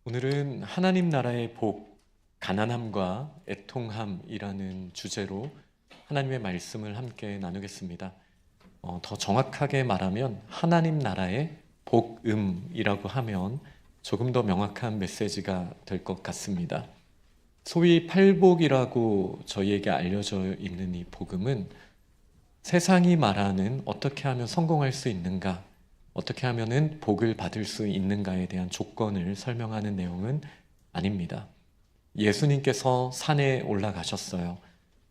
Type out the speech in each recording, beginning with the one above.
오늘은 하나님 나라의 복, 가난함과 애통함이라는 주제로 하나님의 말씀을 함께 나누겠습니다. 더 정확하게 말하면 하나님 나라의 복음이라고 하면 조금 더 명확한 메시지가 될 것 같습니다. 소위 팔복이라고 저희에게 알려져 있는 이 복음은 세상이 말하는 어떻게 하면 성공할 수 있는가, 어떻게 하면은 복을 받을 수 있는가에 대한 조건을 설명하는 내용은 아닙니다. 예수님께서 산에 올라가셨어요.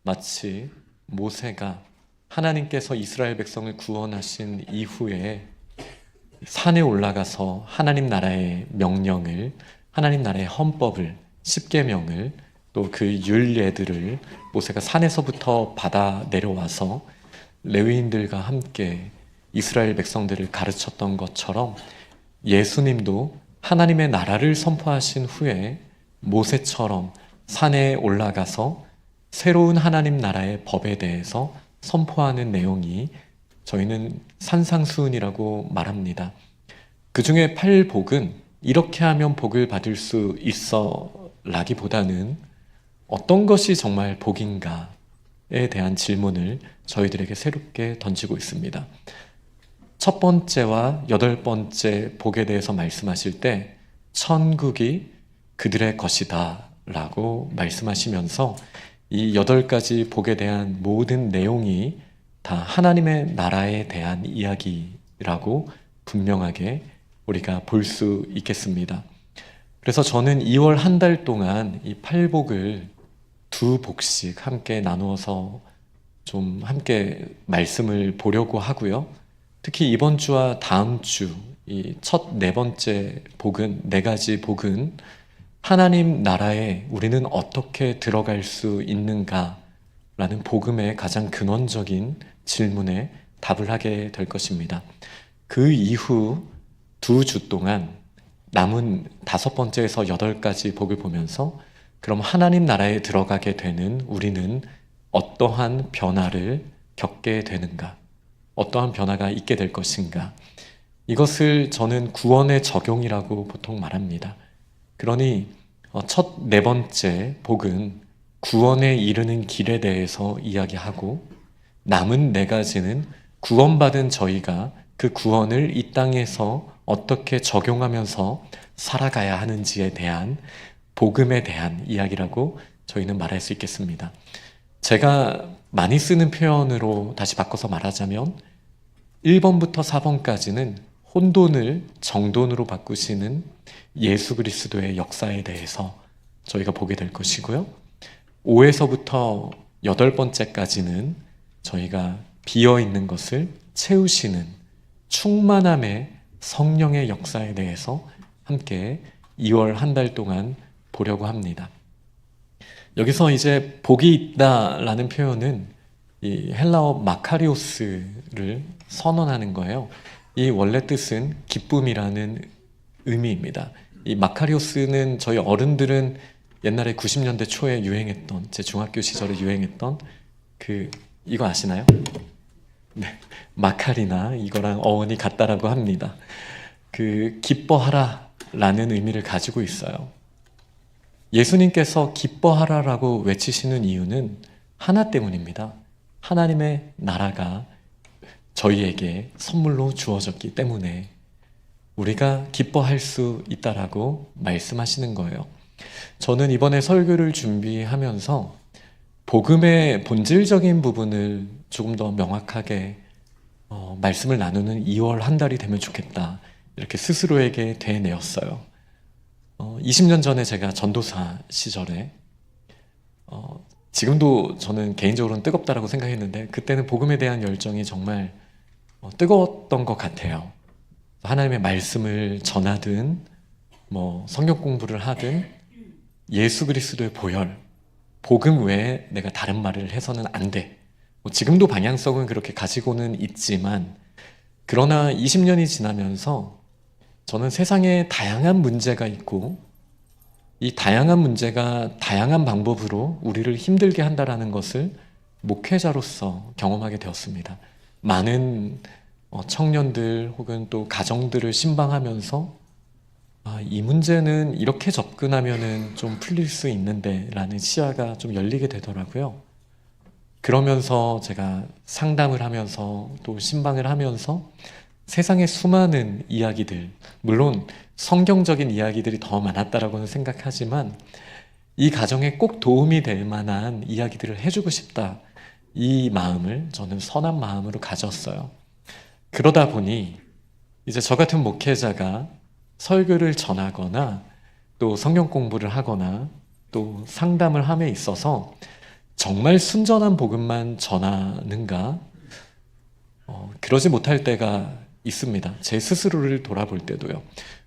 마치 모세가 하나님께서 이스라엘 백성을 구원하신 이후에 산에 올라가서 하나님 나라의 명령을, 하나님 나라의 헌법을, 십계명을, 또 그 율례들을 모세가 산에서부터 받아 내려와서 레위인들과 함께 이스라엘 백성들을 가르쳤던 것처럼 예수님도 하나님의 나라를 선포하신 후에 모세처럼 산에 올라가서 새로운 하나님 나라의 법에 대해서 선포하는 내용이 저희는 산상수훈이라고 말합니다. 그 중에 팔복은 이렇게 하면 복을 받을 수 있어 라기보다는 어떤 것이 정말 복인가에 대한 질문을 저희들에게 새롭게 던지고 있습니다. 첫 번째와 여덟 번째 복에 대해서 말씀하실 때 천국이 그들의 것이다 라고 말씀하시면서 이 여덟 가지 복에 대한 모든 내용이 다 하나님의 나라에 대한 이야기라고 분명하게 우리가 볼 수 있겠습니다. 그래서 저는 2월 한 달 동안 이 팔복을 두 복씩 함께 나누어서 좀 함께 말씀을 보려고 하고요. 특히 이번 주와 다음 주, 이 첫 네 번째 복은, 네 가지 복은 하나님 나라에 우리는 어떻게 들어갈 수 있는가 라는 복음의 가장 근원적인 질문에 답을 하게 될 것입니다. 그 이후 두 주 동안 남은 다섯 번째에서 여덟 가지 복을 보면서 그럼 하나님 나라에 들어가게 되는 우리는 어떠한 변화를 겪게 되는가? 어떠한 변화가 있게 될 것인가? 이것을 저는 구원의 적용이라고 보통 말합니다. 그러니 첫 네 번째 복은 구원에 이르는 길에 대해서 이야기하고 남은 네 가지는 구원받은 저희가 그 구원을 이 땅에서 어떻게 적용하면서 살아가야 하는지에 대한 복음에 대한 이야기라고 저희는 말할 수 있겠습니다. 제가 많이 쓰는 표현으로 다시 바꿔서 말하자면 1번부터 4번까지는 혼돈을 정돈으로 바꾸시는 예수 그리스도의 역사에 대해서 저희가 보게 될 것이고요. 5에서부터 8번째까지는 저희가 비어있는 것을 채우시는 충만함의 성령의 역사에 대해서 함께 2월 한 달 동안 보려고 합니다. 여기서 이제 복이 있다라는 표현은 이 헬라어 마카리오스를 선언하는 거예요. 이 원래 뜻은 기쁨이라는 의미입니다. 이 마카리오스는 저희 어른들은 옛날에 90년대 초에 유행했던, 제 중학교 시절에 유행했던 이거 아시나요? 네, 마카리나 이거랑 어원이 같다라고 합니다. 기뻐하라 라는 의미를 가지고 있어요. 예수님께서 기뻐하라라고 외치시는 이유는 하나 때문입니다. 하나님의 나라가 저희에게 선물로 주어졌기 때문에 우리가 기뻐할 수 있다라고 말씀하시는 거예요. 저는 이번에 설교를 준비하면서 복음의 본질적인 부분을 조금 더 명확하게 말씀을 나누는 2월 한 달이 되면 좋겠다. 이렇게 스스로에게 되뇌었어요. 20년 전에 제가 전도사 시절에 지금도 저는 개인적으로는 뜨겁다라고 생각했는데 그때는 복음에 대한 열정이 정말 뜨거웠던 것 같아요. 하나님의 말씀을 전하든 성경 공부를 하든 예수 그리스도의 보혈, 복음 외에 내가 다른 말을 해서는 안 돼. 지금도 방향성은 그렇게 가지고는 있지만 그러나 20년이 지나면서 저는 세상에 다양한 문제가 있고 이 다양한 문제가 다양한 방법으로 우리를 힘들게 한다라는 것을 목회자로서 경험하게 되었습니다. 많은 청년들 혹은 또 가정들을 신방하면서 이 문제는 이렇게 접근하면은 좀 풀릴 수 있는데 라는 시야가 좀 열리게 되더라고요. 그러면서 제가 상담을 하면서 또 신방을 하면서 세상의 수많은 이야기들, 물론 성경적인 이야기들이 더 많았다라고는 생각하지만 이 가정에 꼭 도움이 될 만한 이야기들을 해주고 싶다. 이 마음을 저는 선한 마음으로 가졌어요. 그러다 보니 이제 저 같은 목회자가 설교를 전하거나 또 성경 공부를 하거나 또 상담을 함에 있어서 정말 순전한 복음만 전하는가? 그러지 못할 때가 있습니다. 제 스스로를 돌아볼 때도요.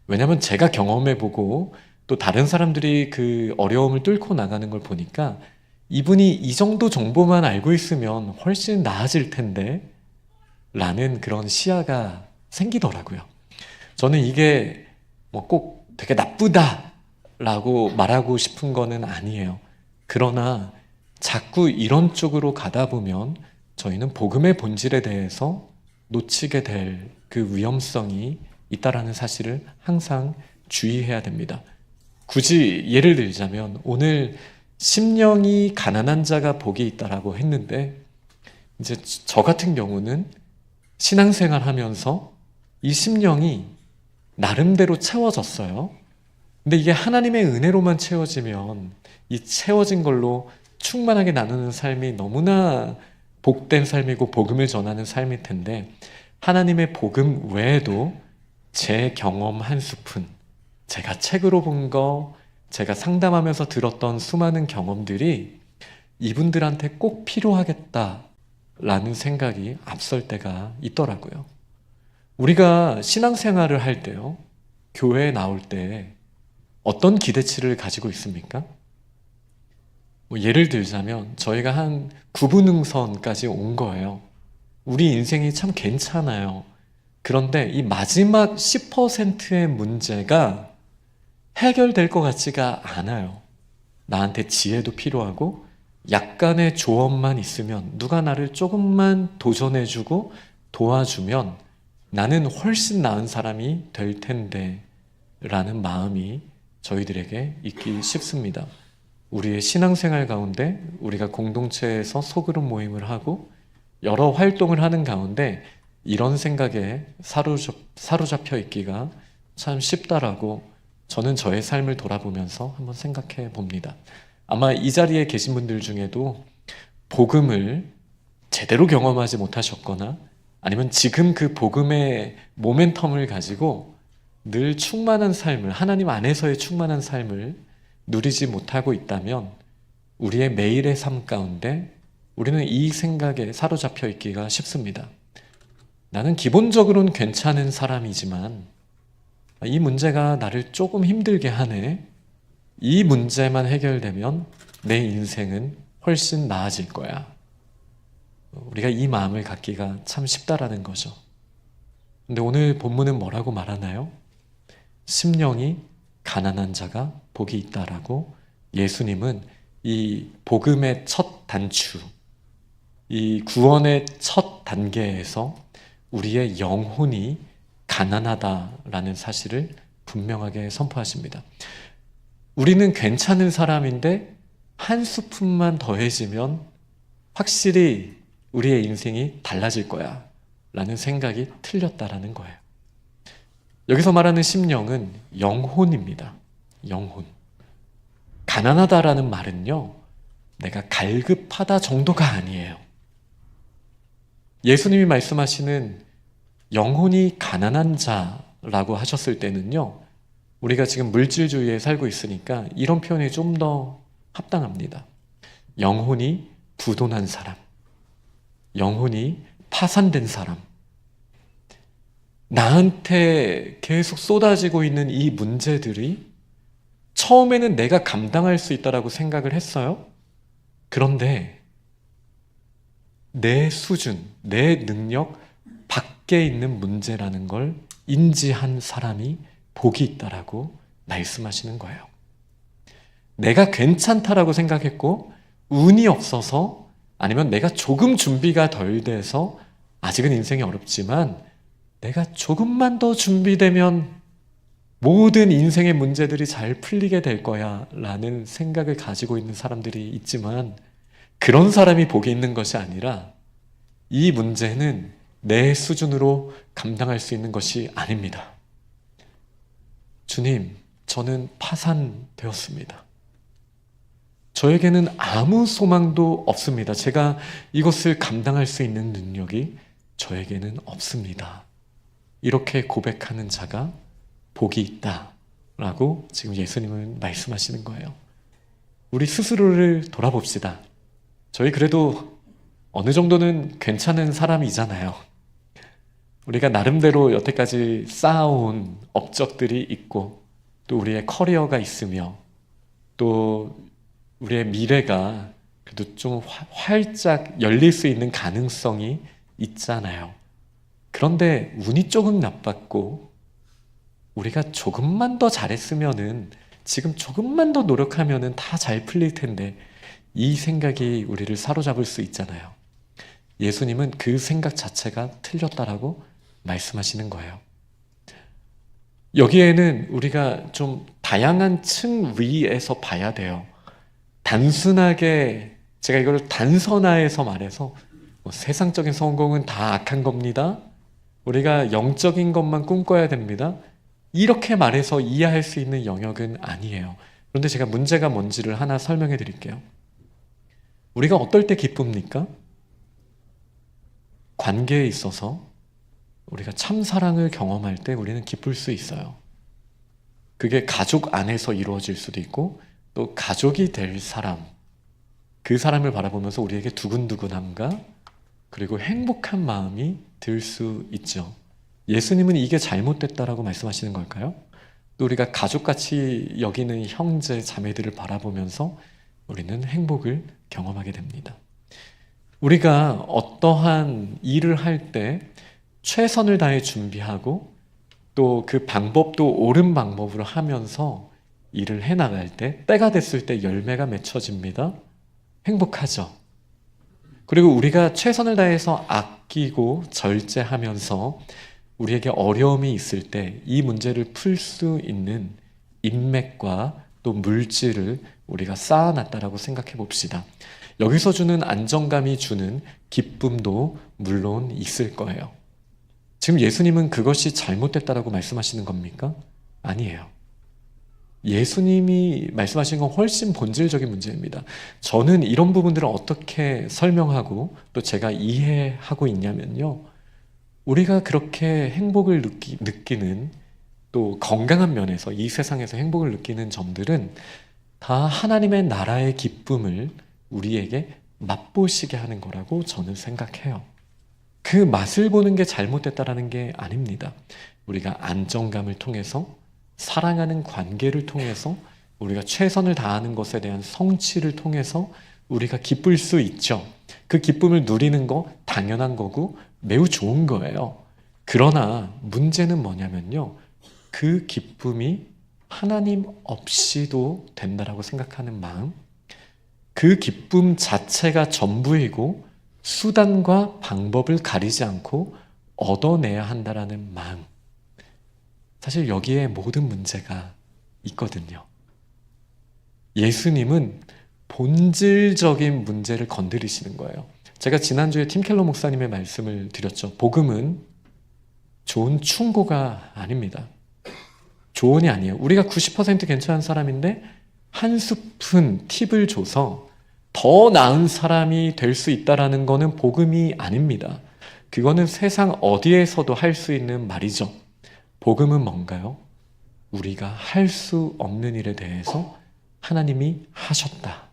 왜냐하면 제가 경험해보고 또 다른 사람들이 그 어려움을 뚫고 나가는 걸 보니까 이분이 이 정도 정보만 알고 있으면 훨씬 나아질 텐데 라는 그런 시야가 생기더라고요. 저는 이게 뭐 꼭 되게 나쁘다라고 말하고 싶은 거는 아니에요. 그러나 자꾸 이런 쪽으로 가다 보면 저희는 복음의 본질에 대해서 놓치게 될 그 위험성이 있다라는 사실을 항상 주의해야 됩니다. 굳이 예를 들자면 오늘 심령이 가난한 자가 복이 있다라고 했는데 이제 저 같은 경우는 신앙생활 하면서 이 심령이 나름대로 채워졌어요. 근데 이게 하나님의 은혜로만 채워지면 이 채워진 걸로 충만하게 나누는 삶이 너무나 복된 삶이고 복음을 전하는 삶일 텐데 하나님의 복음 외에도 제 경험 한 스푼, 제가 책으로 본 거, 제가 상담하면서 들었던 수많은 경험들이 이분들한테 꼭 필요하겠다라는 생각이 앞설 때가 있더라고요. 우리가 신앙생활을 할 때요, 교회에 나올 때 어떤 기대치를 가지고 있습니까? 예를 들자면 저희가 한 구분응선까지 온 거예요. 우리 인생이 참 괜찮아요. 그런데 이 마지막 10%의 문제가 해결될 것 같지가 않아요. 나한테 지혜도 필요하고 약간의 조언만 있으면 누가 나를 조금만 도전해주고 도와주면 나는 훨씬 나은 사람이 될 텐데 라는 마음이 저희들에게 있기 쉽습니다. 우리의 신앙생활 가운데 우리가 공동체에서 소그룹 모임을 하고 여러 활동을 하는 가운데 이런 생각에 사로잡혀 있기가 참 쉽다라고 저는 저의 삶을 돌아보면서 한번 생각해 봅니다. 아마 이 자리에 계신 분들 중에도 복음을 제대로 경험하지 못하셨거나 아니면 지금 그 복음의 모멘텀을 가지고 늘 충만한 삶을, 하나님 안에서의 충만한 삶을 누리지 못하고 있다면 우리의 매일의 삶 가운데 우리는 이 생각에 사로잡혀 있기가 쉽습니다. 나는 기본적으로는 괜찮은 사람이지만 이 문제가 나를 조금 힘들게 하네. 이 문제만 해결되면 내 인생은 훨씬 나아질 거야. 우리가 이 마음을 갖기가 참 쉽다라는 거죠. 근데 오늘 본문은 뭐라고 말하나요? 심령이 가난한 자가 복이 있다라고 예수님은 이 복음의 첫 단추, 이 구원의 첫 단계에서 우리의 영혼이 가난하다라는 사실을 분명하게 선포하십니다. 우리는 괜찮은 사람인데 한 스푼만 더해지면 확실히 우리의 인생이 달라질 거야 라는 생각이 틀렸다라는 거예요. 여기서 말하는 심령은 영혼입니다. 영혼. 가난하다라는 말은요, 내가 갈급하다 정도가 아니에요. 예수님이 말씀하시는 영혼이 가난한 자라고 하셨을 때는요, 우리가 지금 물질주의에 살고 있으니까 이런 표현이 좀 더 합당합니다. 영혼이 부도난 사람, 영혼이 파산된 사람, 나한테 계속 쏟아지고 있는 이 문제들이 처음에는 내가 감당할 수 있다라고 생각을 했어요. 그런데 내 수준, 내 능력 밖에 있는 문제라는 걸 인지한 사람이 복이 있다라고 말씀하시는 거예요. 내가 괜찮다라고 생각했고 운이 없어서 아니면 내가 조금 준비가 덜 돼서 아직은 인생이 어렵지만 내가 조금만 더 준비되면 모든 인생의 문제들이 잘 풀리게 될 거야 라는 생각을 가지고 있는 사람들이 있지만 그런 사람이 복이 있는 것이 아니라 이 문제는 내 수준으로 감당할 수 있는 것이 아닙니다. 주님, 저는 파산되었습니다. 저에게는 아무 소망도 없습니다. 제가 이것을 감당할 수 있는 능력이 저에게는 없습니다. 이렇게 고백하는 자가 복이 있다라고 지금 예수님은 말씀하시는 거예요. 우리 스스로를 돌아봅시다. 저희 그래도 어느 정도는 괜찮은 사람이잖아요. 우리가 나름대로 여태까지 쌓아온 업적들이 있고 또 우리의 커리어가 있으며 또 우리의 미래가 그래도 좀 활짝 열릴 수 있는 가능성이 있잖아요. 그런데 운이 조금 나빴고 우리가 조금만 더 잘했으면은 지금 조금만 더 노력하면은 다 잘 풀릴 텐데 이 생각이 우리를 사로잡을 수 있잖아요. 예수님은 그 생각 자체가 틀렸다라고 말씀하시는 거예요. 여기에는 우리가 좀 다양한 층 위에서 봐야 돼요. 단순하게 제가 이걸 단선화해서 말해서 세상적인 성공은 다 악한 겁니다. 우리가 영적인 것만 꿈꿔야 됩니다. 이렇게 말해서 이해할 수 있는 영역은 아니에요. 그런데 제가 문제가 뭔지를 하나 설명해 드릴게요. 우리가 어떨 때 기쁩니까? 관계에 있어서 우리가 참 사랑을 경험할 때 우리는 기쁠 수 있어요. 그게 가족 안에서 이루어질 수도 있고 또 가족이 될 사람, 그 사람을 바라보면서 우리에게 두근두근함과 그리고 행복한 마음이 들 수 있죠. 예수님은 이게 잘못됐다라고 말씀하시는 걸까요? 또 우리가 가족같이 여기는 형제, 자매들을 바라보면서 우리는 행복을 경험하게 됩니다. 우리가 어떠한 일을 할 때 최선을 다해 준비하고 또 그 방법도 옳은 방법으로 하면서 일을 해나갈 때 때가 됐을 때 열매가 맺혀집니다. 행복하죠. 그리고 우리가 최선을 다해서 아끼고 절제하면서 우리에게 어려움이 있을 때 이 문제를 풀 수 있는 인맥과 또 물질을 우리가 쌓아놨다라고 생각해 봅시다. 여기서 주는 안정감이 주는 기쁨도 물론 있을 거예요. 지금 예수님은 그것이 잘못됐다라고 말씀하시는 겁니까? 아니에요. 예수님이 말씀하신 건 훨씬 본질적인 문제입니다. 저는 이런 부분들을 어떻게 설명하고 또 제가 이해하고 있냐면요. 우리가 그렇게 행복을 느끼는 또 건강한 면에서 이 세상에서 행복을 느끼는 점들은 다 하나님의 나라의 기쁨을 우리에게 맛보시게 하는 거라고 저는 생각해요. 그 맛을 보는 게 잘못됐다라는 게 아닙니다. 우리가 안정감을 통해서 사랑하는 관계를 통해서 우리가 최선을 다하는 것에 대한 성취를 통해서 우리가 기쁠 수 있죠. 그 기쁨을 누리는 거 당연한 거고 매우 좋은 거예요. 그러나 문제는 뭐냐면요. 그 기쁨이 하나님 없이도 된다라고 생각하는 마음, 그 기쁨 자체가 전부이고 수단과 방법을 가리지 않고 얻어내야 한다라는 마음. 사실 여기에 모든 문제가 있거든요. 예수님은 본질적인 문제를 건드리시는 거예요. 제가 지난주에 팀 켈러 목사님의 말씀을 드렸죠. 복음은 좋은 충고가 아닙니다. 조언이 아니에요. 우리가 90% 괜찮은 사람인데 한 스푼 팁을 줘서 더 나은 사람이 될 수 있다는 거는 복음이 아닙니다. 그거는 세상 어디에서도 할 수 있는 말이죠. 복음은 뭔가요? 우리가 할 수 없는 일에 대해서 하나님이 하셨다.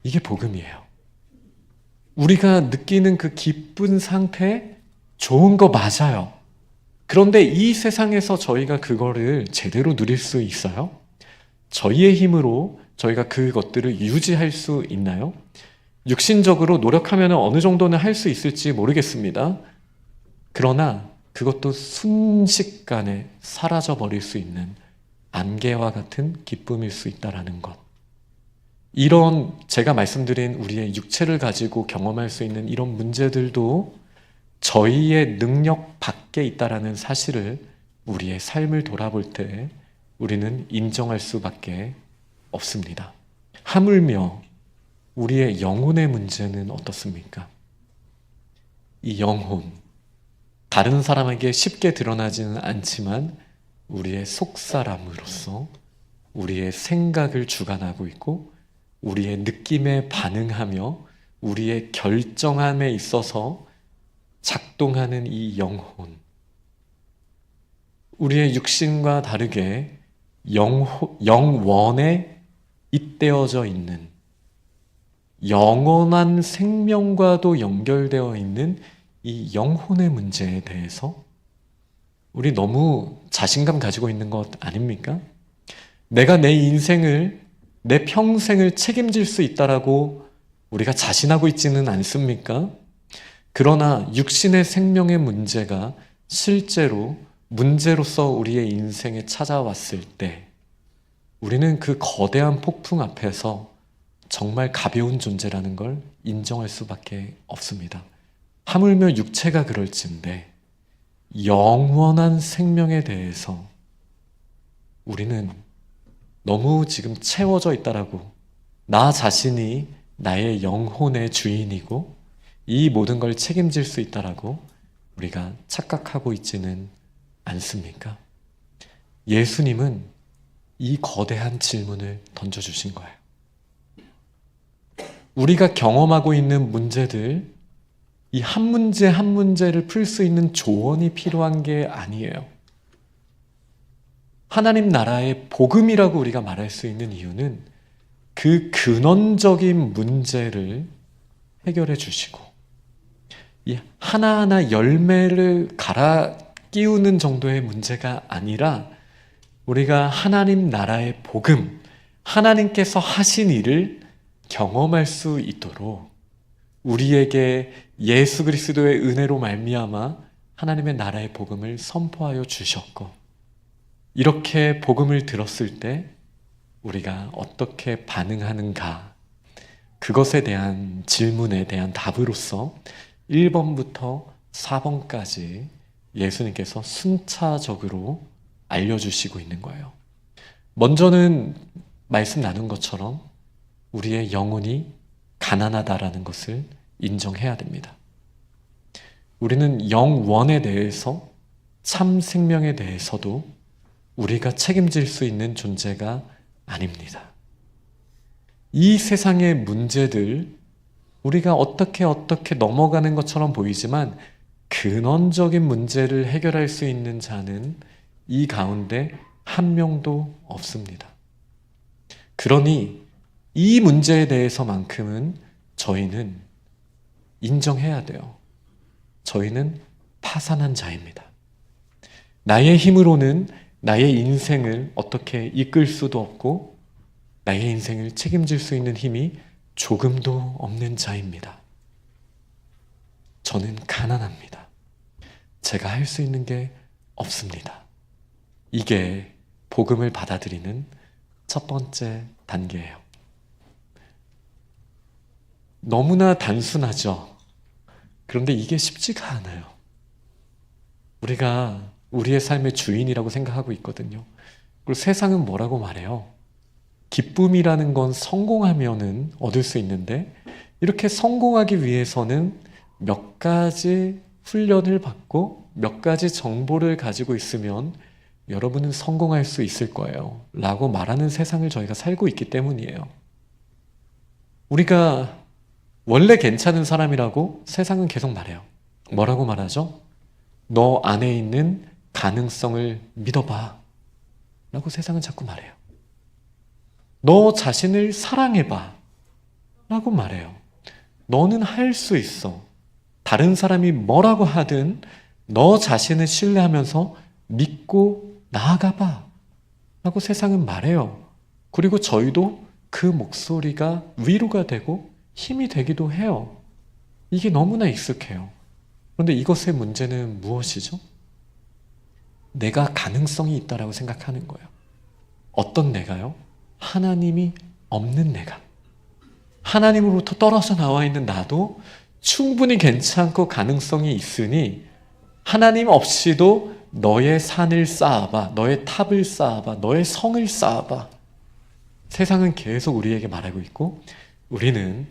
이게 복음이에요. 우리가 느끼는 그 기쁜 상태 좋은 거 맞아요. 그런데 이 세상에서 저희가 그거를 제대로 누릴 수 있어요? 저희의 힘으로 저희가 그것들을 유지할 수 있나요? 육신적으로 노력하면 어느 정도는 할 수 있을지 모르겠습니다. 그러나 그것도 순식간에 사라져버릴 수 있는 안개와 같은 기쁨일 수 있다는 것. 이런 제가 말씀드린 우리의 육체를 가지고 경험할 수 있는 이런 문제들도 저희의 능력 밖에 있다는 사실을 우리의 삶을 돌아볼 때 우리는 인정할 수밖에 없습니다. 하물며 우리의 영혼의 문제는 어떻습니까? 이 영혼, 다른 사람에게 쉽게 드러나지는 않지만 우리의 속사람으로서 우리의 생각을 주관하고 있고 우리의 느낌에 반응하며 우리의 결정함에 있어서 작동하는 이 영혼, 우리의 육신과 다르게 영원에 잇대어져 있는 영원한 생명과도 연결되어 있는 이 영혼의 문제에 대해서 우리 너무 자신감 가지고 있는 것 아닙니까? 내가 내 인생을, 내 평생을 책임질 수 있다라고 우리가 자신하고 있지는 않습니까? 그러나 육신의 생명의 문제가 실제로 문제로서 우리의 인생에 찾아왔을 때 우리는 그 거대한 폭풍 앞에서 정말 가벼운 존재라는 걸 인정할 수밖에 없습니다. 하물며 육체가 그럴진데 영원한 생명에 대해서 우리는 너무 지금 채워져 있다라고, 나 자신이 나의 영혼의 주인이고 이 모든 걸 책임질 수 있다라고 우리가 착각하고 있지는 않습니까? 예수님은 이 거대한 질문을 던져주신 거예요. 우리가 경험하고 있는 문제들, 이 한 문제 한 문제를 풀 수 있는 조언이 필요한 게 아니에요. 하나님 나라의 복음이라고 우리가 말할 수 있는 이유는 그 근원적인 문제를 해결해 주시고 이 하나하나 열매를 갈아 끼우는 정도의 문제가 아니라 우리가 하나님 나라의 복음, 하나님께서 하신 일을 경험할 수 있도록 우리에게 예수 그리스도의 은혜로 말미암아 하나님의 나라의 복음을 선포하여 주셨고, 이렇게 복음을 들었을 때 우리가 어떻게 반응하는가, 그것에 대한 질문에 대한 답으로서 1번부터 4번까지 예수님께서 순차적으로 알려주시고 있는 거예요. 먼저는 말씀 나눈 것처럼 우리의 영혼이 가난하다라는 것을 인정해야 됩니다. 우리는 영원에 대해서, 참 생명에 대해서도 우리가 책임질 수 있는 존재가 아닙니다. 이 세상의 문제들, 우리가 어떻게 넘어가는 것처럼 보이지만 근원적인 문제를 해결할 수 있는 자는 이 가운데 한 명도 없습니다. 그러니 이 문제에 대해서만큼은 저희는 인정해야 돼요. 저희는 파산한 자입니다. 나의 힘으로는 나의 인생을 어떻게 이끌 수도 없고 나의 인생을 책임질 수 있는 힘이 조금도 없는 자입니다. 저는 가난합니다. 제가 할 수 있는 게 없습니다. 이게 복음을 받아들이는 첫 번째 단계예요. 너무나 단순하죠. 그런데 이게 쉽지가 않아요. 우리가 우리의 삶의 주인이라고 생각하고 있거든요. 그리고 세상은 뭐라고 말해요? 기쁨이라는 건 성공하면은 얻을 수 있는데, 이렇게 성공하기 위해서는 몇 가지 훈련을 받고 몇 가지 정보를 가지고 있으면 여러분은 성공할 수 있을 거예요 라고 말하는 세상을 저희가 살고 있기 때문이에요. 우리가 원래 괜찮은 사람이라고 세상은 계속 말해요. 뭐라고 말하죠? 너 안에 있는 가능성을 믿어봐 라고 세상은 자꾸 말해요. 너 자신을 사랑해봐 라고 말해요. 너는 할 수 있어. 다른 사람이 뭐라고 하든 너 자신을 신뢰하면서 믿고 나아가봐 라고 세상은 말해요. 그리고 저희도 그 목소리가 위로가 되고 힘이 되기도 해요. 이게 너무나 익숙해요. 그런데 이것의 문제는 무엇이죠? 내가 가능성이 있다라고 생각하는 거예요. 어떤 내가요? 하나님이 없는 내가. 하나님으로부터 떨어져 나와 있는 나도 충분히 괜찮고 가능성이 있으니 하나님 없이도 너의 산을 쌓아봐, 너의 탑을 쌓아봐, 너의 성을 쌓아봐. 세상은 계속 우리에게 말하고 있고 우리는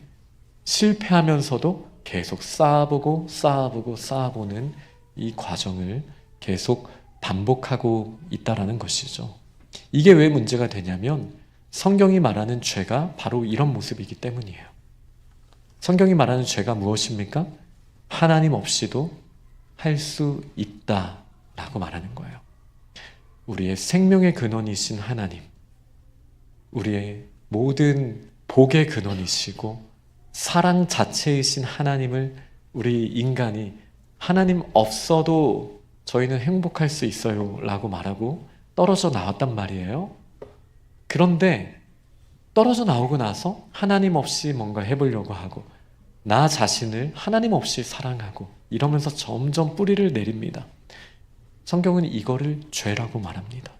실패하면서도 계속 쌓아보고 쌓아보고 쌓아보는 이 과정을 계속 반복하고 있다라는 것이죠. 이게 왜 문제가 되냐면 성경이 말하는 죄가 바로 이런 모습이기 때문이에요. 성경이 말하는 죄가 무엇입니까? 하나님 없이도 할 수 있다라고 말하는 거예요. 우리의 생명의 근원이신 하나님, 우리의 모든 복의 근원이시고 사랑 자체이신 하나님을 우리 인간이 하나님 없어도 저희는 행복할 수 있어요 라고 말하고 떨어져 나왔단 말이에요. 그런데 떨어져 나오고 나서 하나님 없이 뭔가 해보려고 하고 나 자신을 하나님 없이 사랑하고 이러면서 점점 뿌리를 내립니다. 성경은 이거를 죄라고 말합니다.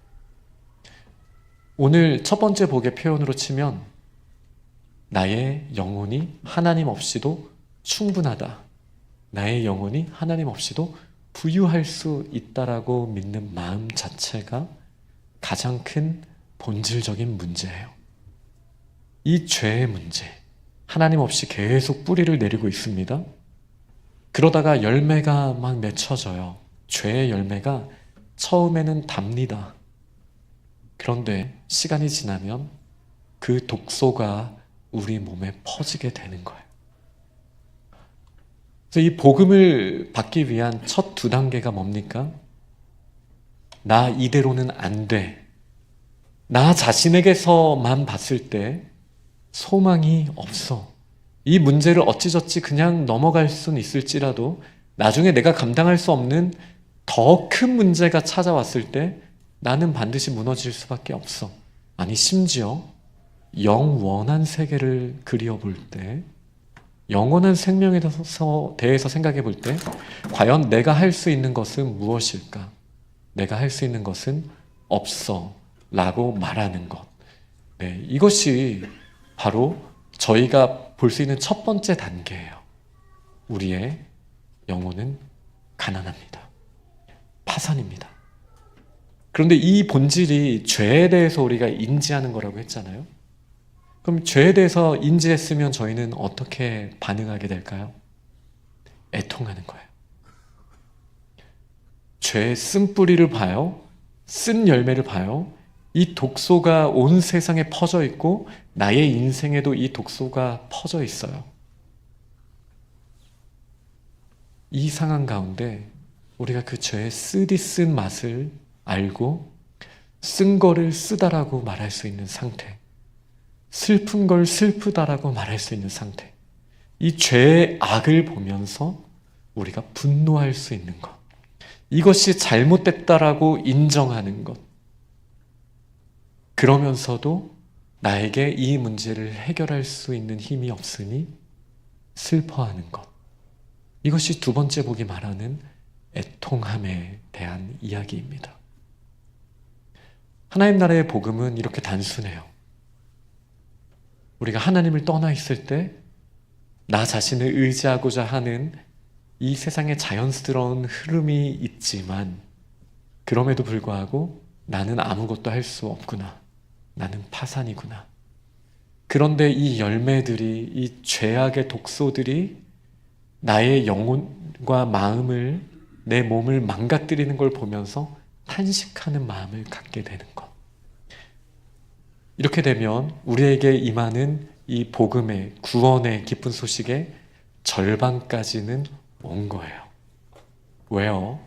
오늘 첫 번째 복의 표현으로 치면 나의 영혼이 하나님 없이도 충분하다. 나의 영혼이 하나님 없이도 부유할 수 있다라고 믿는 마음 자체가 가장 큰 본질적인 문제예요. 이 죄의 문제, 하나님 없이 계속 뿌리를 내리고 있습니다. 그러다가 열매가 막 맺혀져요. 죄의 열매가 처음에는 답니다. 그런데 시간이 지나면 그 독소가 우리 몸에 퍼지게 되는 거예요. 그래서 이 복음을 받기 위한 첫 두 단계가 뭡니까? 나 이대로는 안 돼. 나 자신에게서만 봤을 때 소망이 없어. 이 문제를 어찌저찌 그냥 넘어갈 수는 있을지라도 나중에 내가 감당할 수 없는 더 큰 문제가 찾아왔을 때 나는 반드시 무너질 수밖에 없어. 아니 심지어 영원한 세계를 그려볼 때 영원한 생명에 대해서 생각해 볼 때 과연 내가 할 수 있는 것은 무엇일까? 내가 할 수 있는 것은 없어 라고 말하는 것. 네, 이것이 바로 저희가 볼 수 있는 첫 번째 단계예요. 우리의 영혼은 가난합니다. 파산입니다. 그런데 이 본질이 죄에 대해서 우리가 인지하는 거라고 했잖아요. 그럼 죄에 대해서 인지했으면 저희는 어떻게 반응하게 될까요? 애통하는 거예요. 죄의 쓴뿌리를 봐요. 쓴 열매를 봐요. 이 독소가 온 세상에 퍼져 있고 나의 인생에도 이 독소가 퍼져 있어요. 이 상황 가운데 우리가 그 죄의 쓰디 쓴 맛을 알고 쓴 거를 쓰다라고 말할 수 있는 상태, 슬픈 걸 슬프다라고 말할 수 있는 상태, 이 죄의 악을 보면서 우리가 분노할 수 있는 것, 이것이 잘못됐다라고 인정하는 것, 그러면서도 나에게 이 문제를 해결할 수 있는 힘이 없으니 슬퍼하는 것, 이것이 두 번째 복이 말하는 애통함에 대한 이야기입니다. 하나님 나라의 복음은 이렇게 단순해요. 우리가 하나님을 떠나 있을 때 나 자신을 의지하고자 하는 이 세상의 자연스러운 흐름이 있지만 그럼에도 불구하고 나는 아무것도 할 수 없구나. 나는 파산이구나. 그런데 이 열매들이, 이 죄악의 독소들이 나의 영혼과 마음을, 내 몸을 망가뜨리는 걸 보면서 탄식하는 마음을 갖게 되는 것. 이렇게 되면 우리에게 임하는 이 복음의 구원의 기쁜 소식의 절반까지는 온 거예요. 왜요?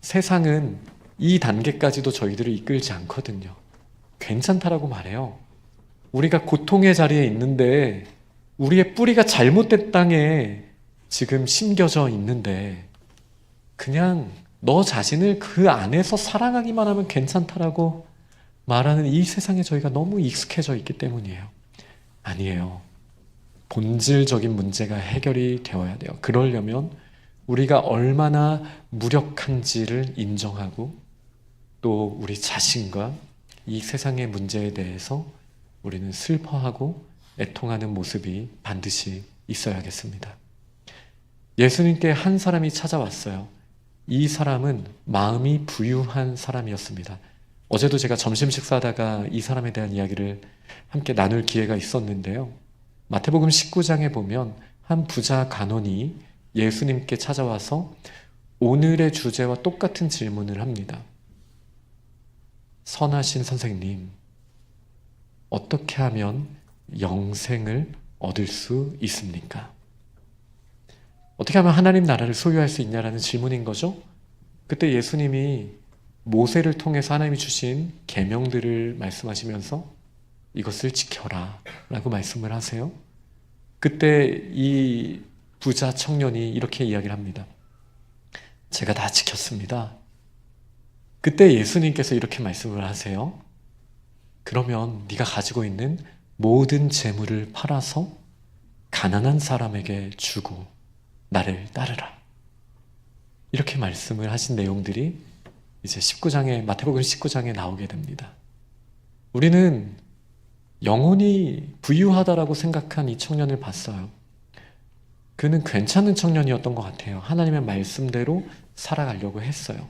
세상은 이 단계까지도 저희들을 이끌지 않거든요. 괜찮다라고 말해요. 우리가 고통의 자리에 있는데 우리의 뿌리가 잘못된 땅에 지금 심겨져 있는데 그냥 너 자신을 그 안에서 사랑하기만 하면 괜찮다라고 말하는 이 세상에 저희가 너무 익숙해져 있기 때문이에요. 아니에요. 본질적인 문제가 해결이 되어야 돼요. 그러려면 우리가 얼마나 무력한지를 인정하고 또 우리 자신과 이 세상의 문제에 대해서 우리는 슬퍼하고 애통하는 모습이 반드시 있어야겠습니다. 예수님께 한 사람이 찾아왔어요. 이 사람은 마음이 부유한 사람이었습니다. 어제도 제가 점심 식사하다가 이 사람에 대한 이야기를 함께 나눌 기회가 있었는데요. 마태복음 19장에 보면 한 부자 간원이 예수님께 찾아와서 오늘의 주제와 똑같은 질문을 합니다. 선하신 선생님, 어떻게 하면 영생을 얻을 수 있습니까? 어떻게 하면 하나님 나라를 소유할 수 있냐라는 질문인 거죠. 그때 예수님이 모세를 통해서 하나님이 주신 계명들을 말씀하시면서 이것을 지켜라 라고 말씀을 하세요. 그때 이 부자 청년이 이렇게 이야기를 합니다. 제가 다 지켰습니다. 그때 예수님께서 이렇게 말씀을 하세요. 그러면 네가 가지고 있는 모든 재물을 팔아서 가난한 사람에게 주고 나를 따르라. 이렇게 말씀을 하신 내용들이 이제 마태복음 19장에 나오게 됩니다. 우리는 영혼이 부유하다라고 생각한 이 청년을 봤어요. 그는 괜찮은 청년이었던 것 같아요. 하나님의 말씀대로 살아가려고 했어요.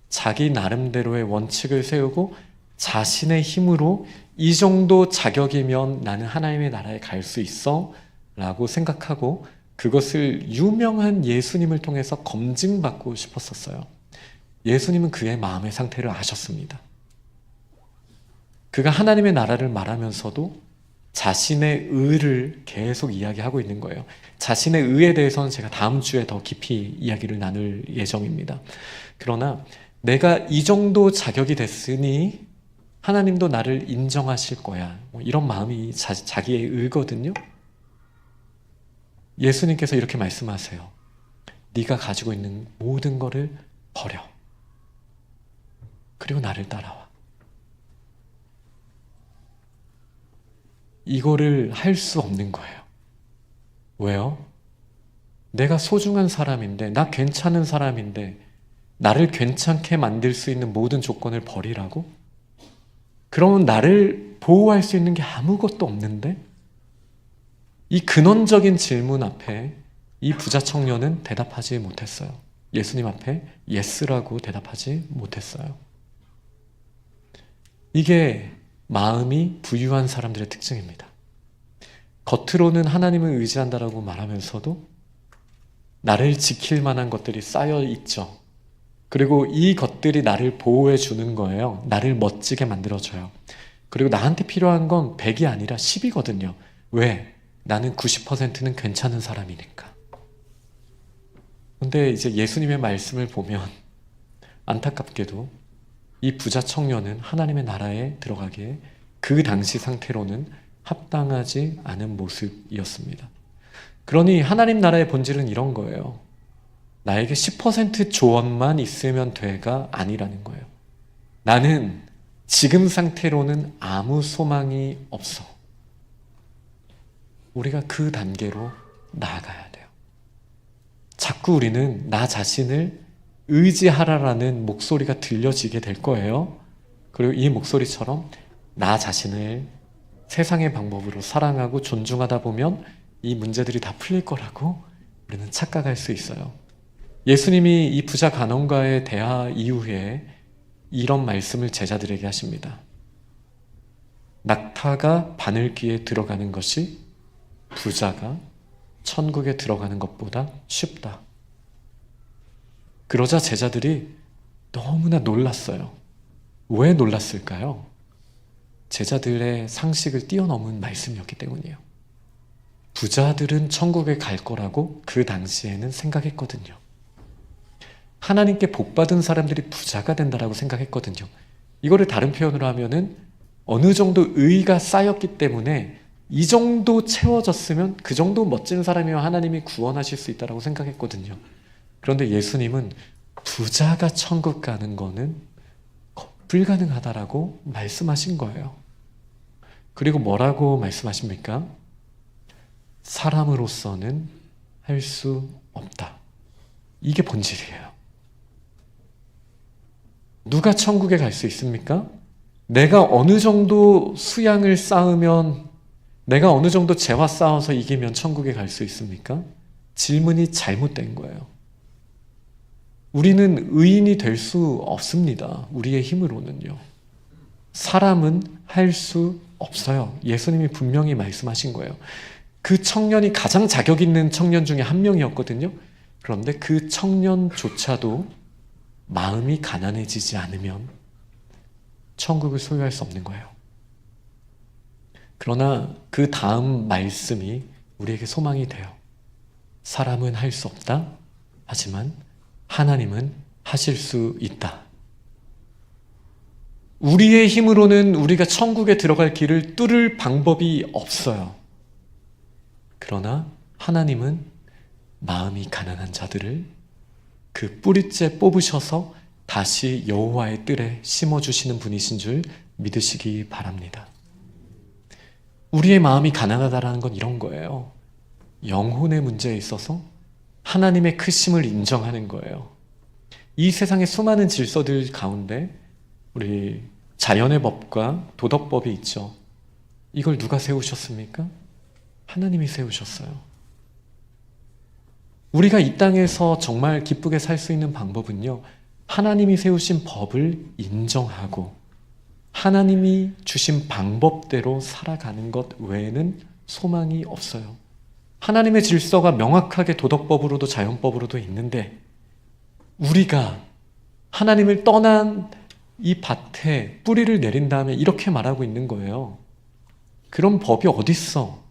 자기 나름대로의 원칙을 세우고 자신의 힘으로 이 정도 자격이면 나는 하나님의 나라에 갈 수 있어 라고 생각하고 그것을 유명한 예수님을 통해서 검증받고 싶었었어요. 예수님은 그의 마음의 상태를 아셨습니다. 그가 하나님의 나라를 말하면서도 자신의 의를 계속 이야기하고 있는 거예요. 자신의 의에 대해서는 제가 다음 주에 더 깊이 이야기를 나눌 예정입니다. 그러나 내가 이 정도 자격이 됐으니 하나님도 나를 인정하실 거야. 이런 마음이 자기의 의거든요. 예수님께서 이렇게 말씀하세요. 네가 가지고 있는 모든 거를 버려. 그리고 나를 따라와. 이거를 할 수 없는 거예요. 왜요? 내가 소중한 사람인데, 나 괜찮은 사람인데, 나를 괜찮게 만들 수 있는 모든 조건을 버리라고? 그러면 나를 보호할 수 있는 게 아무것도 없는데? 이 근원적인 질문 앞에 이 부자 청년은 대답하지 못했어요. 예수님 앞에 예스라고 대답하지 못했어요. 이게 마음이 부유한 사람들의 특징입니다. 겉으로는 하나님을 의지한다라고 말하면서도 나를 지킬 만한 것들이 쌓여 있죠. 그리고 이 것들이 나를 보호해 주는 거예요. 나를 멋지게 만들어줘요. 그리고 나한테 필요한 건 100이 아니라 10이거든요. 왜? 나는 90%는 괜찮은 사람이니까. 근데 이제 예수님의 말씀을 보면 안타깝게도 이 부자 청년은 하나님의 나라에 들어가기에 그 당시 상태로는 합당하지 않은 모습이었습니다. 그러니 하나님 나라의 본질은 이런 거예요. 나에게 10% 조언만 있으면 돼가 아니라는 거예요. 나는 지금 상태로는 아무 소망이 없어. 우리가 그 단계로 나아가야 돼요. 자꾸 우리는 나 자신을 의지하라라는 목소리가 들려지게 될 거예요. 그리고 이 목소리처럼 나 자신을 세상의 방법으로 사랑하고 존중하다 보면 이 문제들이 다 풀릴 거라고 우리는 착각할 수 있어요. 예수님이 이 부자 간원과의 대화 이후에 이런 말씀을 제자들에게 하십니다. 낙타가 바늘귀에 들어가는 것이 부자가 천국에 들어가는 것보다 쉽다. 그러자 제자들이 너무나 놀랐어요. 왜 놀랐을까요? 제자들의 상식을 뛰어넘은 말씀이었기 때문이에요. 부자들은 천국에 갈 거라고 그 당시에는 생각했거든요. 하나님께 복받은 사람들이 부자가 된다라고 생각했거든요. 이거를 다른 표현으로 하면은 어느 정도 의가 쌓였기 때문에 이 정도 채워졌으면 그 정도 멋진 사람이면 하나님이 구원하실 수 있다라고 생각했거든요. 그런데 예수님은 부자가 천국 가는 거는 불가능하다라고 말씀하신 거예요. 그리고 뭐라고 말씀하십니까? 사람으로서는 할 수 없다. 이게 본질이에요. 누가 천국에 갈 수 있습니까? 내가 어느 정도 수양을 쌓으면, 내가 어느 정도 재화 쌓아서 이기면 천국에 갈 수 있습니까? 질문이 잘못된 거예요. 우리는 의인이 될 수 없습니다. 우리의 힘으로는요. 사람은 할 수 없어요. 예수님이 분명히 말씀하신 거예요. 그 청년이 가장 자격 있는 청년 중에 한 명이었거든요. 그런데 그 청년조차도 마음이 가난해지지 않으면 천국을 소유할 수 없는 거예요. 그러나 그 다음 말씀이 우리에게 소망이 돼요. 사람은 할 수 없다. 하지만 하나님은 하실 수 있다. 우리의 힘으로는 우리가 천국에 들어갈 길을 뚫을 방법이 없어요. 그러나 하나님은 마음이 가난한 자들을 그 뿌리째 뽑으셔서 다시 여호와의 뜰에 심어주시는 분이신 줄 믿으시기 바랍니다. 우리의 마음이 가난하다는 건 이런 거예요. 영혼의 문제에 있어서 하나님의 크심을 인정하는 거예요. 이 세상의 수많은 질서들 가운데 우리 자연의 법과 도덕법이 있죠. 이걸 누가 세우셨습니까? 하나님이 세우셨어요. 우리가 이 땅에서 정말 기쁘게 살 수 있는 방법은요, 하나님이 세우신 법을 인정하고 하나님이 주신 방법대로 살아가는 것 외에는 소망이 없어요. 하나님의 질서가 명확하게 도덕법으로도 자연법으로도 있는데 우리가 하나님을 떠난 이 밭에 뿌리를 내린 다음에 이렇게 말하고 있는 거예요. 그런 법이 어딨어?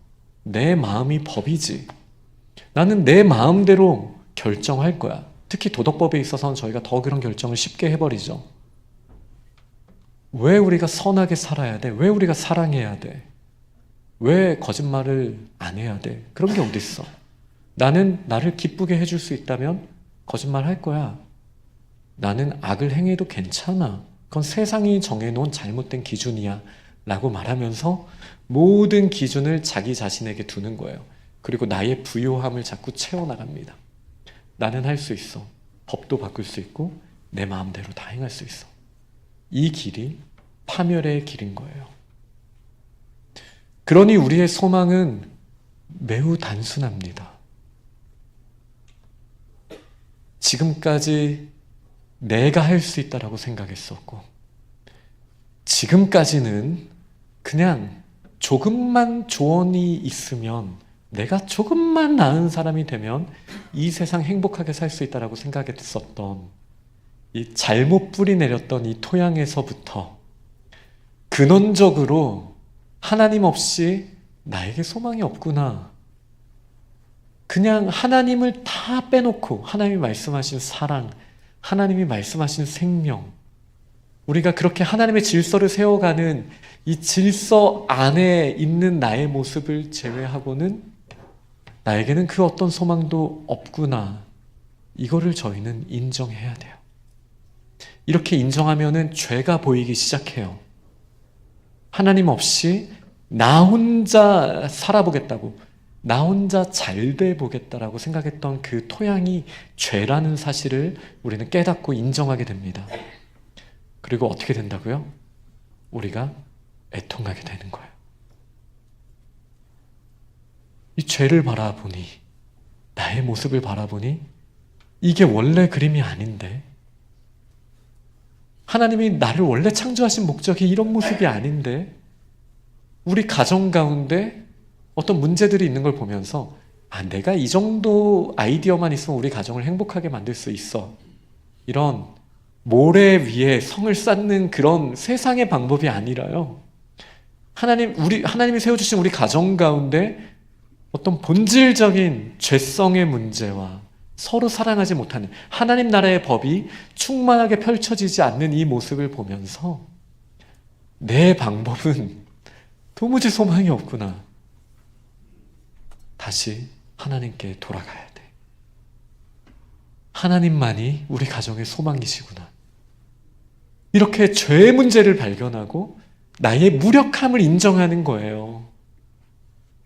내 마음이 법이지. 나는 내 마음대로 결정할 거야. 특히 도덕법에 있어서는 저희가 더 그런 결정을 쉽게 해버리죠. 왜 우리가 선하게 살아야 돼? 왜 우리가 사랑해야 돼? 왜 거짓말을 안 해야 돼? 그런 게 어딨어? 나는 나를 기쁘게 해줄 수 있다면 거짓말 할 거야. 나는 악을 행해도 괜찮아. 그건 세상이 정해놓은 잘못된 기준이야. 라고 말하면서 모든 기준을 자기 자신에게 두는 거예요. 그리고 나의 부요함을 자꾸 채워나갑니다. 나는 할 수 있어. 법도 바꿀 수 있고 내 마음대로 다 행할 수 있어. 이 길이 파멸의 길인 거예요. 그러니 우리의 소망은 매우 단순합니다. 지금까지 내가 할 수 있다라고 생각했었고, 지금까지는 그냥 조금만 조언이 있으면, 내가 조금만 나은 사람이 되면 이 세상 행복하게 살 수 있다라고 생각했었던 이 잘못 뿌리 내렸던 이 토양에서부터 근원적으로 하나님 없이 나에게 소망이 없구나. 그냥 하나님을 다 빼놓고 하나님이 말씀하신 사랑, 하나님이 말씀하신 생명, 우리가 그렇게 하나님의 질서를 세워가는 이 질서 안에 있는 나의 모습을 제외하고는 나에게는 그 어떤 소망도 없구나. 이거를 저희는 인정해야 돼요. 이렇게 인정하면은 죄가 보이기 시작해요. 하나님 없이 나 혼자 살아보겠다고, 나 혼자 잘 돼 보겠다라고 생각했던 그 토양이 죄라는 사실을 우리는 깨닫고 인정하게 됩니다. 그리고 어떻게 된다고요? 우리가 애통하게 되는 거예요. 이 죄를 바라보니, 나의 모습을 바라보니 이게 원래 그림이 아닌데, 하나님이 나를 원래 창조하신 목적이 이런 모습이 아닌데, 우리 가정 가운데 어떤 문제들이 있는 걸 보면서 내가 이 정도 아이디어만 있으면 우리 가정을 행복하게 만들 수 있어, 이런 모래 위에 성을 쌓는 그런 세상의 방법이 아니라요, 하나님이 세워주신 우리 가정 가운데 어떤 본질적인 죄성의 문제와 서로 사랑하지 못하는 하나님 나라의 법이 충만하게 펼쳐지지 않는 이 모습을 보면서 내 방법은 도무지 소망이 없구나. 다시 하나님께 돌아가야 돼. 하나님만이 우리 가정의 소망이시구나. 이렇게 죄의 문제를 발견하고 나의 무력함을 인정하는 거예요.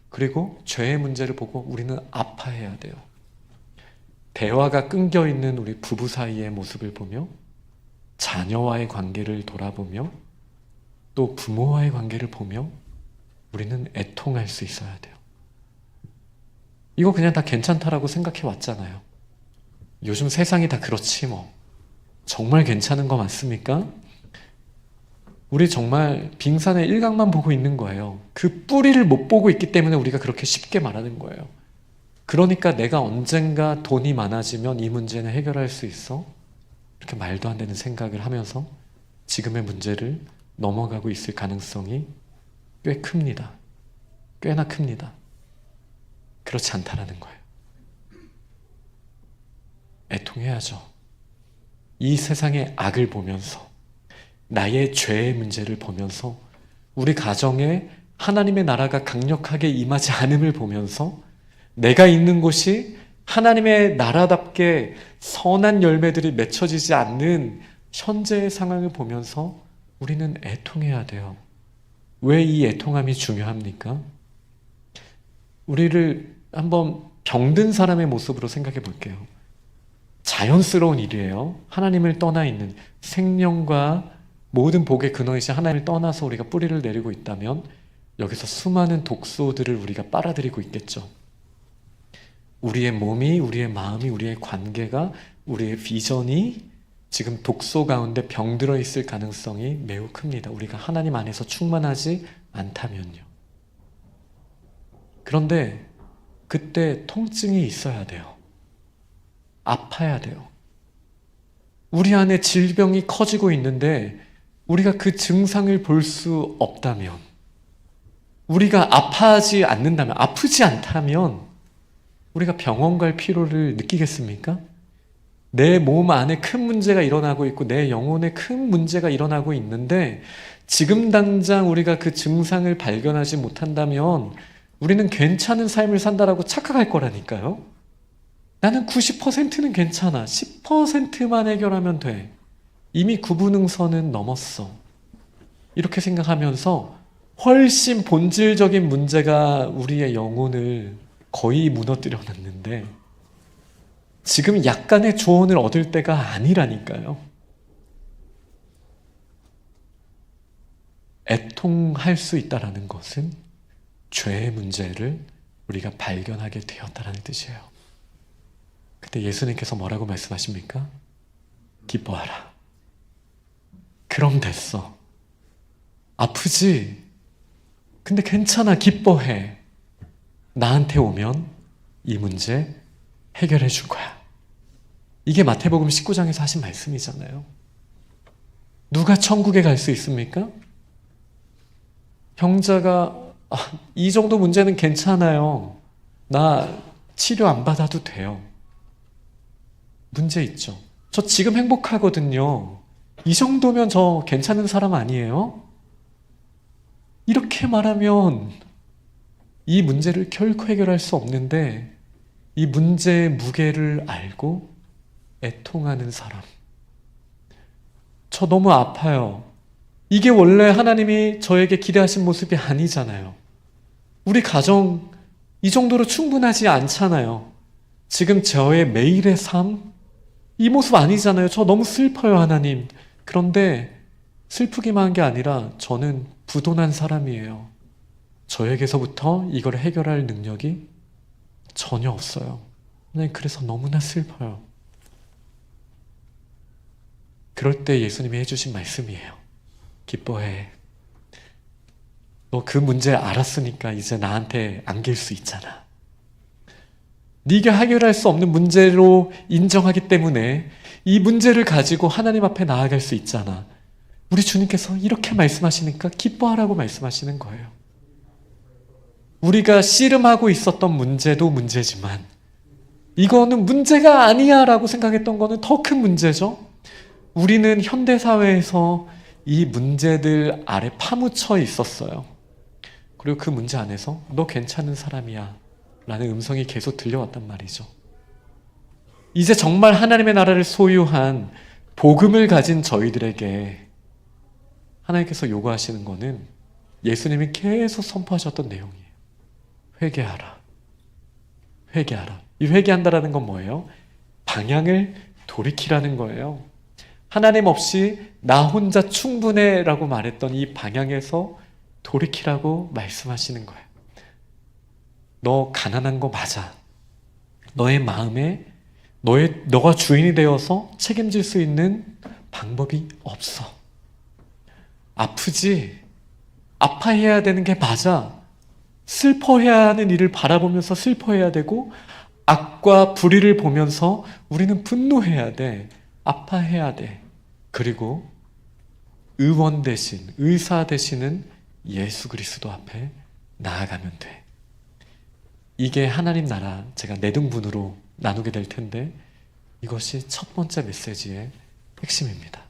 그리고 죄의 문제를 보고 우리는 아파해야 돼요. 대화가 끊겨 있는 우리 부부 사이의 모습을 보며, 자녀와의 관계를 돌아보며, 또 부모와의 관계를 보며 우리는 애통할 수 있어야 돼요. 이거 그냥 다 괜찮다라고 생각해 왔잖아요. 요즘 세상이 다 그렇지 뭐. 정말 괜찮은 거 맞습니까? 우리 정말 빙산의 일각만 보고 있는 거예요. 그 뿌리를 못 보고 있기 때문에 우리가 그렇게 쉽게 말하는 거예요. 그러니까 내가 언젠가 돈이 많아지면 이 문제는 해결할 수 있어? 이렇게 말도 안 되는 생각을 하면서 지금의 문제를 넘어가고 있을 가능성이 꽤 큽니다. 꽤나 큽니다. 그렇지 않다라는 거예요. 애통해야죠. 이 세상의 악을 보면서, 나의 죄의 문제를 보면서, 우리 가정에 하나님의 나라가 강력하게 임하지 않음을 보면서, 내가 있는 곳이 하나님의 나라답게 선한 열매들이 맺혀지지 않는 현재의 상황을 보면서 우리는 애통해야 돼요. 왜 이 애통함이 중요합니까? 우리를 한번 병든 사람의 모습으로 생각해 볼게요. 자연스러운 일이에요. 하나님을 떠나 있는, 생명과 모든 복의 근원이신 하나님을 떠나서 우리가 뿌리를 내리고 있다면 여기서 수많은 독소들을 우리가 빨아들이고 있겠죠. 우리의 몸이, 우리의 마음이, 우리의 관계가, 우리의 비전이 지금 독소 가운데 병들어 있을 가능성이 매우 큽니다. 우리가 하나님 안에서 충만하지 않다면요. 그런데 그때 통증이 있어야 돼요. 아파야 돼요. 우리 안에 질병이 커지고 있는데 우리가 그 증상을 볼 수 없다면, 우리가 아파하지 않는다면, 아프지 않다면 우리가 병원 갈 필요를 느끼겠습니까? 내 몸 안에 큰 문제가 일어나고 있고 내 영혼에 큰 문제가 일어나고 있는데 지금 당장 우리가 그 증상을 발견하지 못한다면 우리는 괜찮은 삶을 산다라고 착각할 거라니까요. 나는 90%는 괜찮아. 10%만 해결하면 돼. 이미 구분응선은 넘었어. 이렇게 생각하면서 훨씬 본질적인 문제가 우리의 영혼을 거의 무너뜨려 놨는데 지금 약간의 조언을 얻을 때가 아니라니까요. 애통할 수 있다는 것은 죄의 문제를 우리가 발견하게 되었다는 뜻이에요. 그때 예수님께서 뭐라고 말씀하십니까? 기뻐하라. 그럼 됐어. 아프지? 근데 괜찮아. 기뻐해. 나한테 오면 이 문제 해결해 줄 거야. 이게 마태복음 19장에서 하신 말씀이잖아요. 누가 천국에 갈 수 있습니까? 형제가 이 정도 문제는 괜찮아요. 나 치료 안 받아도 돼요. 문제 있죠. 저 지금 행복하거든요. 이 정도면 저 괜찮은 사람 아니에요? 이렇게 말하면 이 문제를 결코 해결할 수 없는데 이 문제의 무게를 알고 애통하는 사람. 저 너무 아파요. 이게 원래 하나님이 저에게 기대하신 모습이 아니잖아요. 우리 가정 이 정도로 충분하지 않잖아요. 지금 저의 매일의 삶, 이 모습 아니잖아요. 저 너무 슬퍼요, 하나님. 그런데 슬프기만 한 게 아니라 저는 부도난 사람이에요. 저에게서부터 이걸 해결할 능력이 전혀 없어요. 하나님, 그래서 너무나 슬퍼요. 그럴 때 예수님이 해주신 말씀이에요. 기뻐해. 너 그 문제 알았으니까 이제 나한테 안길 수 있잖아. 네가 해결할 수 없는 문제로 인정하기 때문에 이 문제를 가지고 하나님 앞에 나아갈 수 있잖아. 우리 주님께서 이렇게 말씀하시니까 기뻐하라고 말씀하시는 거예요. 우리가 씨름하고 있었던 문제도 문제지만 이거는 문제가 아니야 라고 생각했던 거는 더 큰 문제죠. 우리는 현대사회에서 이 문제들 아래 파묻혀 있었어요. 그리고 그 문제 안에서 너 괜찮은 사람이야 라는 음성이 계속 들려왔단 말이죠. 이제 정말 하나님의 나라를 소유한 복음을 가진 저희들에게 하나님께서 요구하시는 거는 예수님이 계속 선포하셨던 내용이에요. 회개하라. 회개하라. 이 회개한다라는 건 뭐예요? 방향을 돌이키라는 거예요. 하나님 없이 나 혼자 충분해 라고 말했던 이 방향에서 돌이키라고 말씀하시는 거예요. 너 가난한 거 맞아. 너의 마음에 너가 주인이 되어서 책임질 수 있는 방법이 없어. 아프지? 아파해야 되는 게 맞아. 슬퍼해야 하는 일을 바라보면서 슬퍼해야 되고, 악과 불의를 보면서 우리는 분노해야 돼. 아파해야 돼. 그리고 의원 대신, 의사 되시는 예수 그리스도 앞에 나아가면 돼. 이게 하나님 나라, 제가 네 등분으로 나누게 될 텐데, 이것이 첫 번째 메시지의 핵심입니다.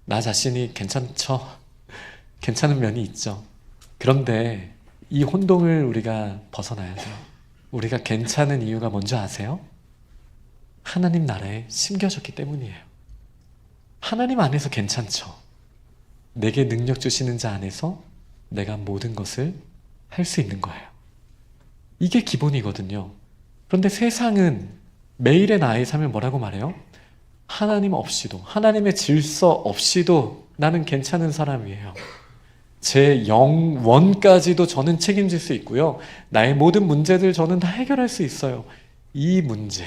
나 자신이 괜찮죠? 괜찮은 면이 있죠. 그런데 이 혼동을 우리가 벗어나야죠. 우리가 괜찮은 이유가 뭔지 아세요? 하나님 나라에 심겨졌기 때문이에요. 하나님 안에서 괜찮죠. 내게 능력 주시는 자 안에서 내가 모든 것을 할 수 있는 거예요. 이게 기본이거든요. 그런데 세상은 매일의 나의 삶을 뭐라고 말해요? 하나님 없이도, 하나님의 질서 없이도 나는 괜찮은 사람이에요. 제 영원까지도 저는 책임질 수 있고요. 나의 모든 문제들 저는 다 해결할 수 있어요. 이 문제,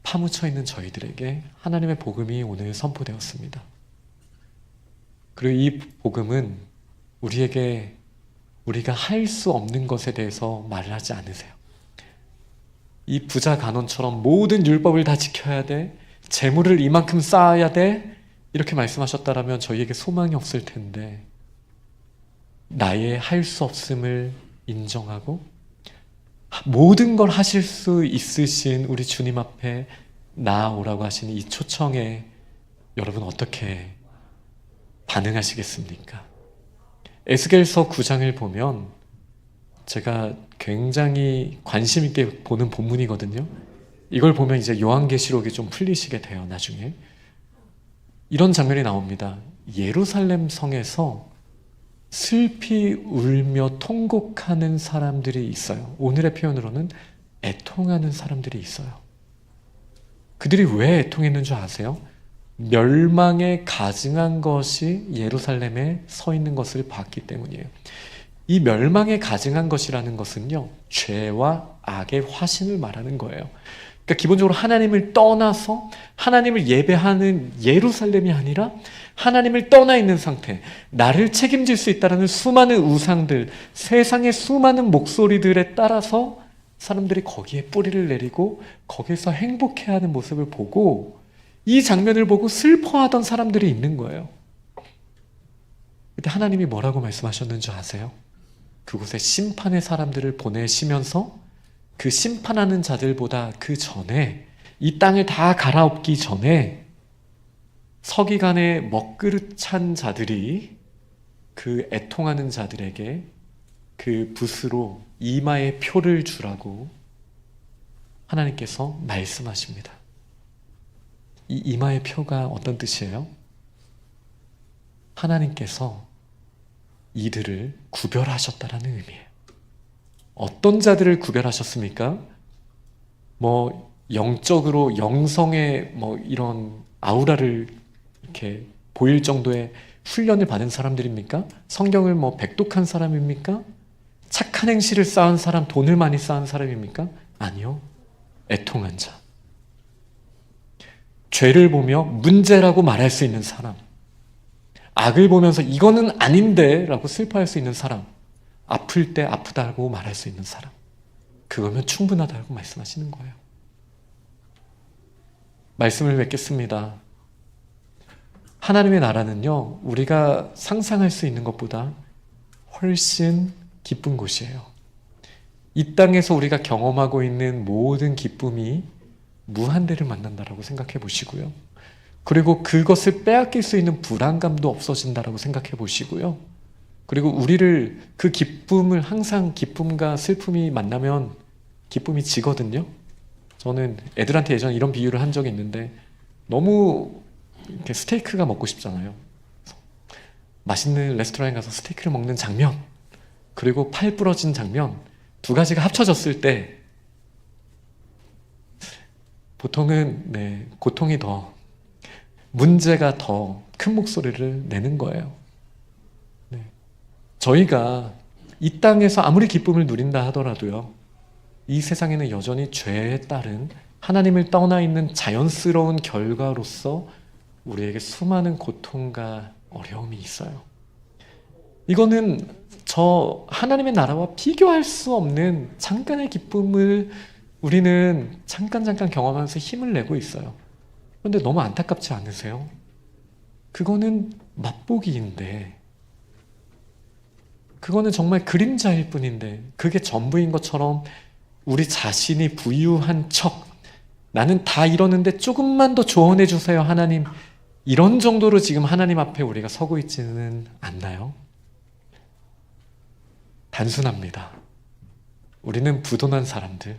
파묻혀 있는 저희들에게 하나님의 복음이 오늘 선포되었습니다. 그리고 이 복음은 우리에게 우리가 할 수 없는 것에 대해서 말을 하지 않으세요. 이 부자 간원처럼 모든 율법을 다 지켜야 돼, 재물을 이만큼 쌓아야 돼, 이렇게 말씀하셨다라면 저희에게 소망이 없을 텐데, 나의 할 수 없음을 인정하고 모든 걸 하실 수 있으신 우리 주님 앞에 나아오라고 하시는 이 초청에 여러분 어떻게 반응하시겠습니까? 에스겔서 9장을 보면 제가 굉장히 관심 있게 보는 본문이거든요. 이걸 보면 이제 요한계시록이 좀 풀리시게 돼요. 나중에 이런 장면이 나옵니다. 예루살렘 성에서 슬피 울며 통곡하는 사람들이 있어요. 오늘의 표현으로는 애통하는 사람들이 있어요. 그들이 왜 애통했는 줄 아세요? 멸망에 가증한 것이 예루살렘에 서 있는 것을 봤기 때문이에요. 이 멸망에 가증한 것이라는 것은요, 죄와 악의 화신을 말하는 거예요. 그러니까 기본적으로 하나님을 떠나서 하나님을 예배하는 예루살렘이 아니라 하나님을 떠나 있는 상태, 나를 책임질 수 있다는 수많은 우상들, 세상의 수많은 목소리들에 따라서 사람들이 거기에 뿌리를 내리고 거기서 행복해하는 모습을 보고, 이 장면을 보고 슬퍼하던 사람들이 있는 거예요. 그때 하나님이 뭐라고 말씀하셨는지 아세요? 그곳에 심판의 사람들을 보내시면서 그 심판하는 자들보다 그 전에, 이 땅을 다 갈아엎기 전에 서기관의 먹그릇 찬 자들이 그 애통하는 자들에게 그 붓으로 이마에 표를 주라고 하나님께서 말씀하십니다. 이 이마의 표가 어떤 뜻이에요? 하나님께서 이들을 구별하셨다라는 의미예요. 어떤 자들을 구별하셨습니까? 영적으로 영성의 이런 아우라를 이렇게 보일 정도의 훈련을 받은 사람들입니까? 성경을 백독한 사람입니까? 착한 행실을 쌓은 사람, 돈을 많이 쌓은 사람입니까? 아니요. 애통한 자. 죄를 보며 문제라고 말할 수 있는 사람, 악을 보면서 이거는 아닌데 라고 슬퍼할 수 있는 사람, 아플 때 아프다고 말할 수 있는 사람, 그거면 충분하다고 말씀하시는 거예요. 말씀을 맺겠습니다. 하나님의 나라는요, 우리가 상상할 수 있는 것보다 훨씬 기쁜 곳이에요. 이 땅에서 우리가 경험하고 있는 모든 기쁨이 무한대를 만난다라고 생각해 보시고요. 그리고 그것을 빼앗길 수 있는 불안감도 없어진다라고 생각해 보시고요. 그리고 우리를 그 기쁨을, 항상 기쁨과 슬픔이 만나면 기쁨이 지거든요. 저는 애들한테 예전에 이런 비유를 한 적이 있는데, 너무 이렇게 스테이크가 먹고 싶잖아요. 맛있는 레스토랑에 가서 스테이크를 먹는 장면, 그리고 팔 부러진 장면, 두 가지가 합쳐졌을 때 보통은 고통이 더, 문제가 더 큰 목소리를 내는 거예요. 저희가 이 땅에서 아무리 기쁨을 누린다 하더라도요, 이 세상에는 여전히 죄에 따른 하나님을 떠나 있는 자연스러운 결과로서 우리에게 수많은 고통과 어려움이 있어요. 이거는 저 하나님의 나라와 비교할 수 없는 잠깐의 기쁨을 우리는 잠깐 경험하면서 힘을 내고 있어요. 그런데 너무 안타깝지 않으세요? 그거는 맛보기인데, 그거는 정말 그림자일 뿐인데, 그게 전부인 것처럼 우리 자신이 부유한 척, 나는 다 이러는데 조금만 더 조언해 주세요 하나님, 이런 정도로 지금 하나님 앞에 우리가 서고 있지는 않나요? 단순합니다. 우리는 부도난 사람들,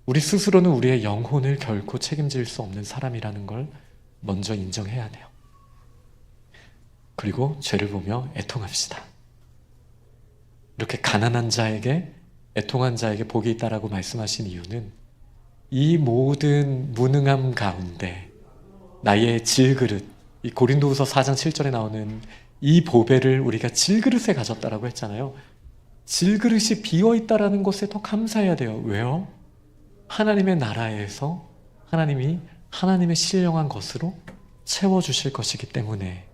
우리 스스로는 우리의 영혼을 결코 책임질 수 없는 사람이라는 걸 먼저 인정해야 돼요. 그리고 죄를 보며 애통합시다. 이렇게 가난한 자에게, 애통한 자에게 복이 있다라고 말씀하신 이유는 이 모든 무능함 가운데 나의 질그릇, 이 고린도후서 4장 7절에 나오는 이 보배를 우리가 질그릇에 가졌다라고 했잖아요. 질그릇이 비어있다라는 것에 더 감사해야 돼요. 왜요? 하나님의 나라에서 하나님이 하나님의 신령한 것으로 채워주실 것이기 때문에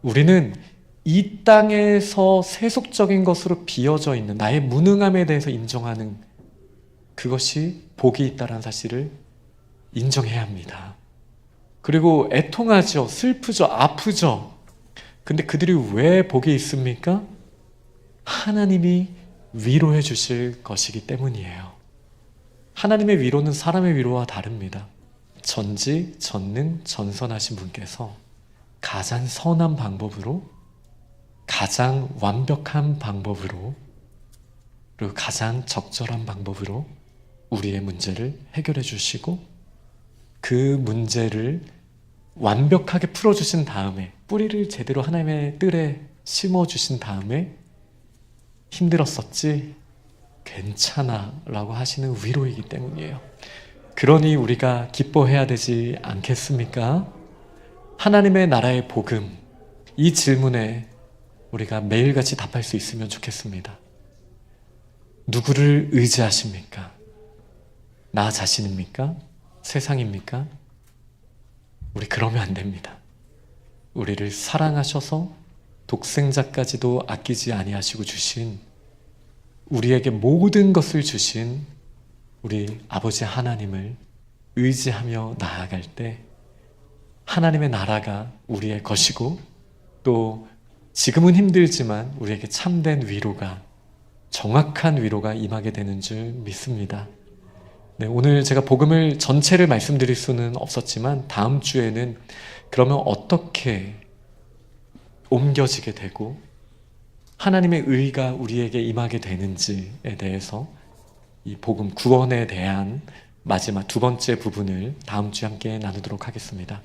우리는 이 땅에서 세속적인 것으로 비어져 있는 나의 무능함에 대해서 인정하는 그것이 복이 있다는 사실을 인정해야 합니다. 그리고 애통하죠. 슬프죠. 아프죠. 근데 그들이 왜 복이 있습니까? 하나님이 위로해 주실 것이기 때문이에요. 하나님의 위로는 사람의 위로와 다릅니다. 전지, 전능, 전선하신 분께서 가장 선한 방법으로, 가장 완벽한 방법으로, 그리고 가장 적절한 방법으로 우리의 문제를 해결해 주시고 그 문제를 완벽하게 풀어주신 다음에 뿌리를 제대로 하나님의 뜰에 심어주신 다음에 힘들었었지? 괜찮아 라고 하시는 위로이기 때문이에요. 그러니 우리가 기뻐해야 되지 않겠습니까? 하나님의 나라의 복음, 이 질문에 우리가 매일같이 답할 수 있으면 좋겠습니다. 누구를 의지하십니까? 나 자신입니까? 세상입니까? 우리 그러면 안 됩니다. 우리를 사랑하셔서 독생자까지도 아끼지 아니하시고 주신, 우리에게 모든 것을 주신 우리 아버지 하나님을 의지하며 나아갈 때 하나님의 나라가 우리의 것이고, 또 지금은 힘들지만 우리에게 참된 위로가, 정확한 위로가 임하게 되는 줄 믿습니다. 네, 오늘 제가 복음을 전체를 말씀드릴 수는 없었지만 다음 주에는 그러면 어떻게 옮겨지게 되고 하나님의 의가 우리에게 임하게 되는지에 대해서 이 복음 구원에 대한 마지막 두 번째 부분을 다음 주에 함께 나누도록 하겠습니다.